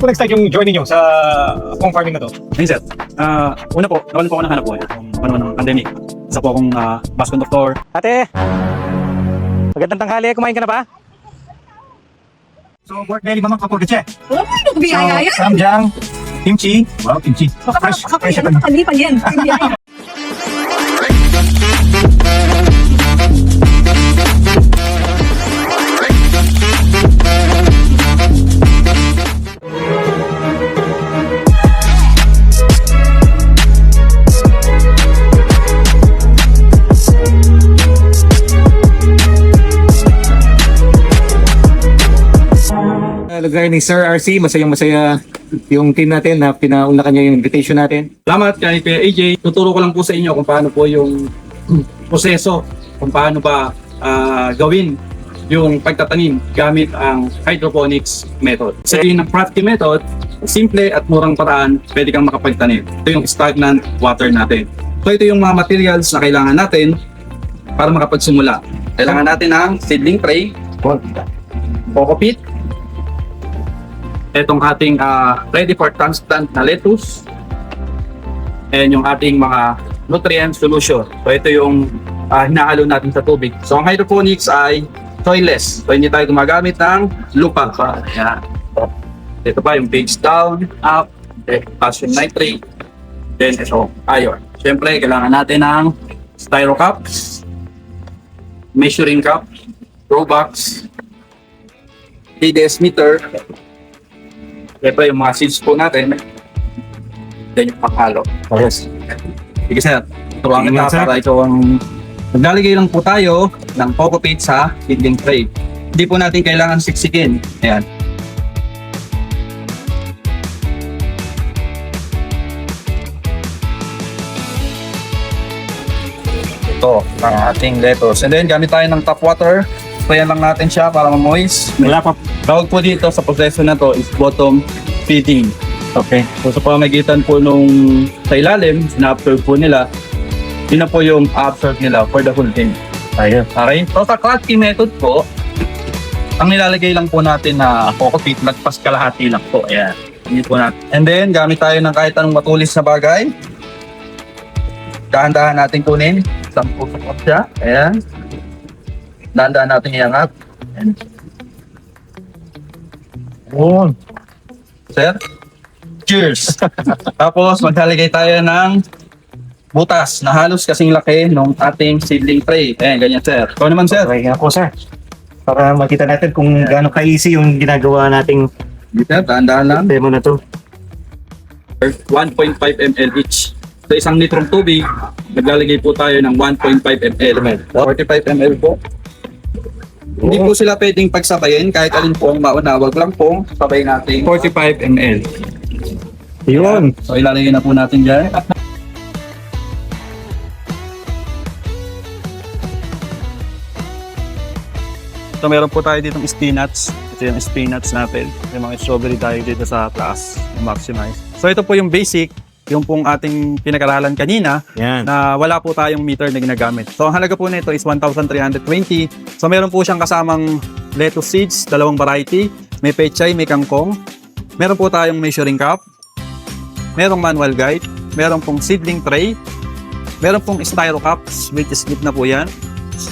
Kung nag-start yung journey nyo sa pong farming na to? Ayun sir, una po, nawalan po ako ng hanap buhay kung panahon ng pandemic. Isa po akong bus conductor. Ate! Magandang tanghali, kumain ka na ba? So, work daily mamang kapag che. Oh, biyaya yan. Samjang, kimchi. Wow, kimchi. Fresh, fresh. Kapalipan yan. Biyaya. Lugar ni Sir RC, masayang-masaya yung team natin na pinaunlakan niya yung invitation natin. Salamat kay Kuya AJ. Tuturo ko lang po sa inyo kung paano po yung proseso, kung paano ba gawin yung pagtatanim gamit ang hydroponics method. Sa ng crafty method, simple at murang paraan, pwede kang makapagtanim. Ito yung stagnant water natin. So ito yung mga materials na kailangan natin para makapagsimula. Kailangan natin ng seedling tray, coco peat, itong ating ready for transplant na lettuce, and yung ating mga nutrient solution. So ito yung hinahalo natin sa tubig. So ang hydroponics ay soilless. So hindi tayo gumagamit ng lupa. So, ayan. Ito pa yung page down, up, potassium nitrate, then ito, iron. Siyempre, kailangan natin ng styro cups, measuring cup, grow box, TDS meter, ito yung mga seeds po natin, then yung panghalo. Yes. Sige sir, turuan kita para ito ang... Maglalagay lang po tayo ng coco peat sa seedling tray. Hindi po natin kailangan siksikin. Ayan. Ito, ang ating lettuce. And then, gamit tayo ng tap water. Sprayan lang natin siya para ma-moist. Wala pa. Tawag po dito sa proseso na to is bottom feeding. Okay. So sa pamagitan po nung sa ilalim, na-absorb po nila, yun na po yung absorb nila for the whole thing. Ayun. Okay? So sa crafty method po, ang nilalagay lang po natin na coco peat, nagpas kalahati lang po. Ayan. Hindi po natin. And then, gamit tayo ng kahit anong matulis na bagay. Dahan-dahan natin kunin. Sampu sa siya. Ayan. Dahan-dahan natin iangat. Ayan. Oh. Sir? Cheers! Tapos maglalagay tayo ng butas na halos kasing laki ng ating seedling tray. Ayan, ganyan sir. Ikaw naman sir. Okay nga po, sir. Para makita natin kung gaano ka-easy yung ginagawa nating Sir, dahan-dahan lang. demo na to. 1.5 ml each. Sa isang litrong tubig, maglalagay po tayo ng 1.5 ml. 45 ml po. Hindi po sila pwedeng pagsabayin kahit alin po ang mauna. Wag lang pong sabay natin 45 ml. Yun. So ilalagay na po natin dyan. So meron po tayo ditong spinach. Ito yung spinach natin. May mga strawberry tayo dito sa taas. Maximize. So ito po yung basic. Yung pong ating pinag-aralan kanina Yan. na wala po tayong meter na ginagamit. So ang halaga po nito is 1,320. So meron po siyang kasamang lettuce seeds, dalawang variety. May pechay, may kangkong. Meron po tayong measuring cup. Merong manual guide. Meron pong seedling tray. Meron pong styro cups, which is slip na po yan.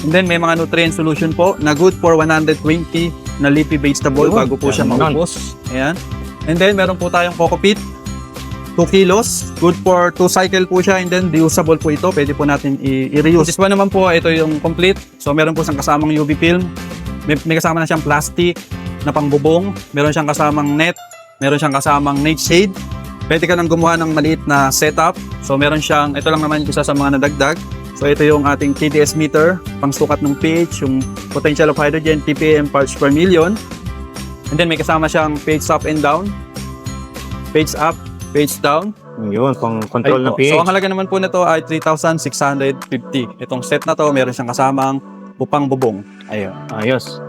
And then may mga nutrient solution po na good for 120 na leafy vegetable bago po siya maubos. Ayan. And then meron po tayong coco peat. 2 kilos. Good for 2 cycle po siya and then reusable po ito. Pwede po natin i-reuse. This one naman po, ito yung complete. So meron po siyang kasamang UV film. May kasama na siyang plastic na pangbubong. Meron siyang kasamang net. Meron siyang kasamang nightshade. Pwede ka nang gumawa ng maliit na setup. So meron siyang, ito lang naman isa sa mga nadagdag. So ito yung ating TDS meter, pangsukat ng pH, yung potential of hydrogen, ppm parts per million. And then may kasama siyang pH up and down. PH up, page down. Yun, pang control ng pH. So ang halaga naman po nito ay 3,650. Itong set na to, meron siyang kasamang upang bubong. Ayun. Ayos.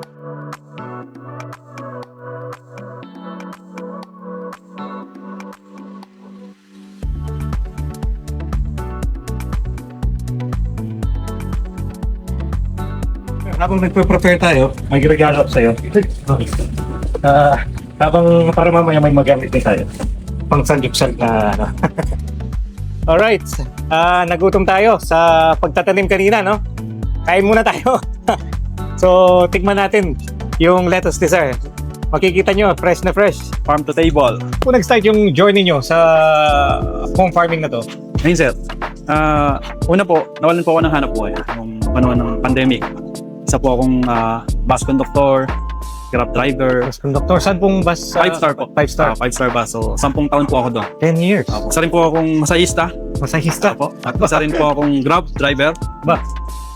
Habang nagpe-prepare tayo, may regalo ako sa'yo. Habang para mamaya may magamit din tayo. Pang sanjupsal na ano. Alright. Nagutom tayo sa pagtatanim kanina, no? Kain muna tayo. So, tikman natin yung lettuce ni sir. Makikita nyo, fresh na fresh. Farm to table. Kung nag-start yung journey nyo sa home farming na to, Ayun sir, una po, nawalan po ako ng hanap buhay nung panahon ng pandemic. Isa po akong bus conductor, grab driver, bus conductor, saan pong bus? 5-star po. 5-star. 5-star bus. So, 10 taon po ako doon. 10 years. Isa rin po akong masahista. Masahista. Opo. At isa rin po akong grab driver. Ba?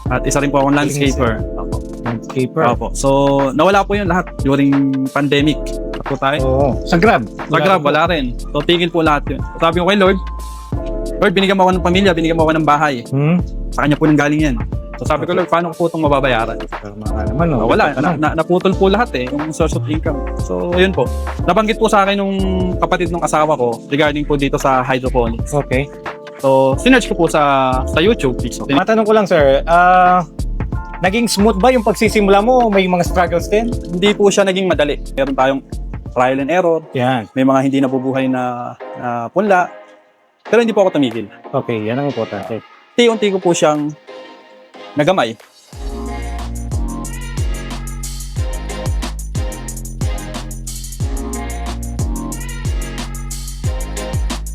At isa rin po akong landscaper. Opo. Landscaper. Opo. So, nawala po yun lahat during pandemic. Ako tayo. Oo. Sa Grab? Sa Grab, wala rin. So, tigil po lahat yun. Sabi ko kay Lord, Lord, binigyan mo ako ng pamilya, binigyan mo ako ng bahay. Sa kanya po nang galing yan. So, sabi ko, Lord, paano ko po itong mababayaran? Tama ka naman, no? Wala, naputol po lahat eh, yung source of income. So, yun po. Nabanggit po sa akin nung kapatid ng asawa ko regarding po dito sa hydroponics. Okay. So, sinerch ko po sa YouTube. So, Matanong ko lang, sir. Naging smooth ba yung pagsisimula mo? May mga struggles din? hindi po siya naging madali. Meron tayong trial and error. Yan. May mga hindi nabubuhay na punla. Pero hindi po ako tumigil. Okay, yan ang importante. Unti-unti ko po siyang nagamay.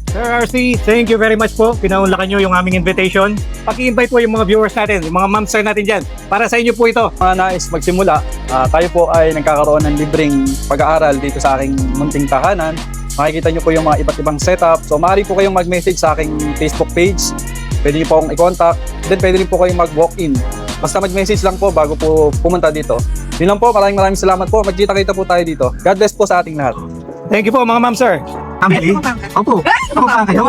Sir RC, thank you very much po. Pinaunlakan nyo yung aming invitation. Paki-invite po yung mga viewers natin, yung mga moms natin dyan. Para sa inyo po ito. Mga nais magsimula, tayo po ay nagkakaroon ng libreng pag-aaral dito sa aking munting tahanan. Makikita nyo po yung mga iba't ibang setup. So maaari po kayong mag-message sa aking Facebook page. Pwede nyo po akong i-contact. Then pwede rin po kayong mag-walk-in. Basta mag-message lang po bago po pumunta dito. Yun lang po, maraming salamat po. Magkita-kita po tayo dito. God bless po sa ating lahat. Thank you po mga ma'am sir. Amili? Opo. Kapapangan kayo.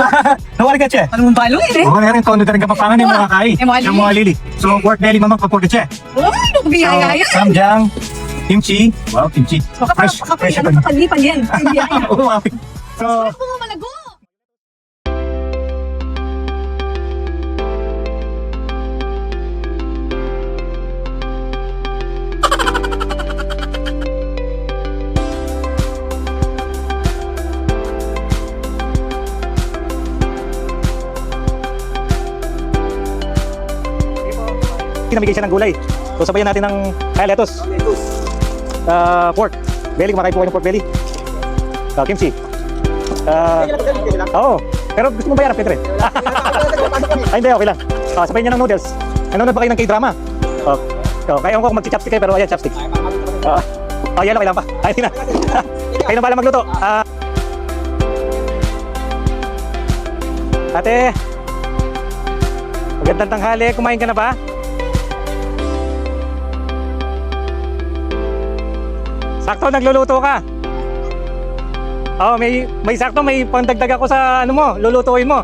Nawari ka, che. Ano mong balo eh? Oo, meron kondo ka rin kapapangan yung mga kai. Yung mga lili. So, pork belly mamang kapor ka, che. Uy, ano biyaya yan? Samjang, kimchi. Wow, kimchi. Fresh. Fresh Ano ako. kapalipan yan? Biyaya. Oo, okay. So, Mga malago. namigay siya ng gulay. So, sabayan natin ng lettuce. Pork. Belly, kumakain po kayo ng pork belly. Kimchi. Oo. Pero gusto mo bayaran, Petre? Ay, hindi, okay lang. Sabayan niya ng noodles. Nanonood ba kayo ng K-drama? Kaya ko kung mag-chopstick kayo, pero ayan, chopstick. Yan lang, kailan pa. Ay, tina. Kayo na bala magluto. Ate, magandang tanghali. Kumain ka na ba? Sakto, nagluluto ka. May sakto, may pandagdag ako sa ano mo, lulutuin mo.